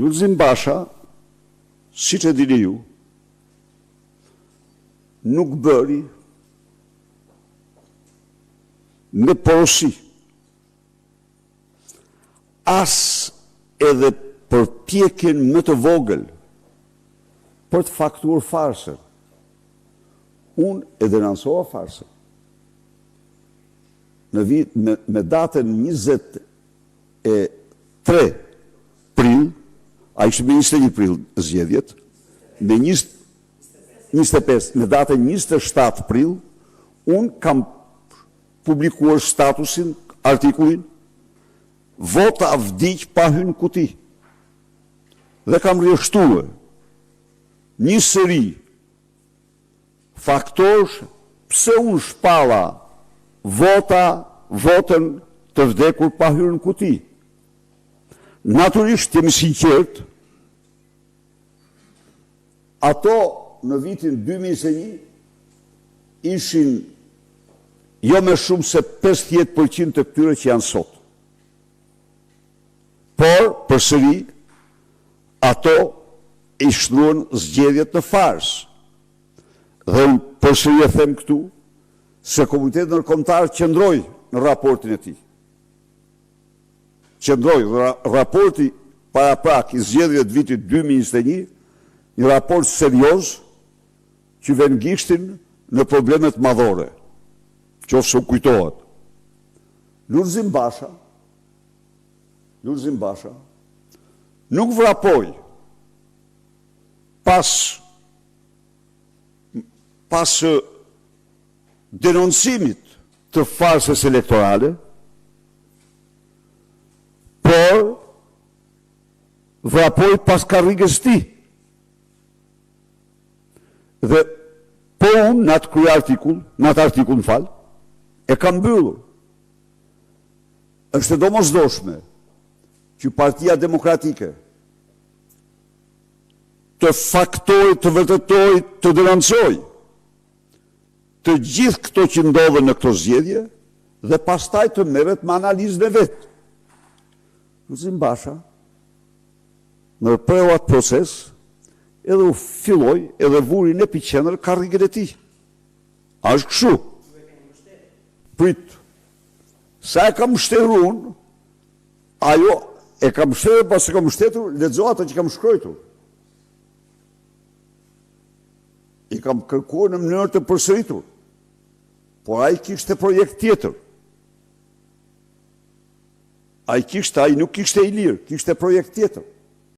Lulzim Basha, si që dini ju, nuk bëri në porosi as edhe përpjekjen më të vogël për të faktuar farsën. Unë e denonsova farsën. Në vit me datën 23 prill, a ishte me 21 prill zgjedhjet, me 25, me datën 27 prill, unë kam publikuar statusin, artikullin, vota vdiq pa hyrë në kuti. Dhe kam rreshtuar një seri faktorësh pse unë shpalla votën të vdekur pa hyrë në kuti. Natyrisht jemi sinqert, ato në vitin 2021 ishin jo me shumë se 50% të këtyre që janë sot. Por, përsëri, ato i shtruan zgjedhjet në farsë. Dhe unë përsëri e them këtu, se Komiteti Ndërkombëtar qëndroi në raportin e tij. Qëndroi, raporti paraprak i zgjedhjeve të vitit 2021, një raport serioz që vendgishtin në problemet madhore, qoftë se u kujtohet. Lulzim Basha nuk vrapoi pas denoncimit të farsës elektorale, por vrapoi pas karrigës së tij. Dhe po unë në atë artikull, e kam mbyllur. Është e domosdoshme që Partia Demokratike të faktoj, të vërtetoj, të denoncoj të gjithë këto që ndodhen në këto zgjedhje dhe pastaj të merret me analizën e vet. Lulzim Basha ndërpreu atë proces edhe u filloi edhe vuri në epiqendër karrigën e tij. A është kështu? Prit. Sa e kam mbështetur unë, ajo e kam mbështetur, pas e kam mbështetur, lexo ato që kam shkruar. I kam kërkuar në mënyrë të përsëritur, por ai kishte projekt tjetër. Ai nuk kishte i lirë, kishte projekt tjetër.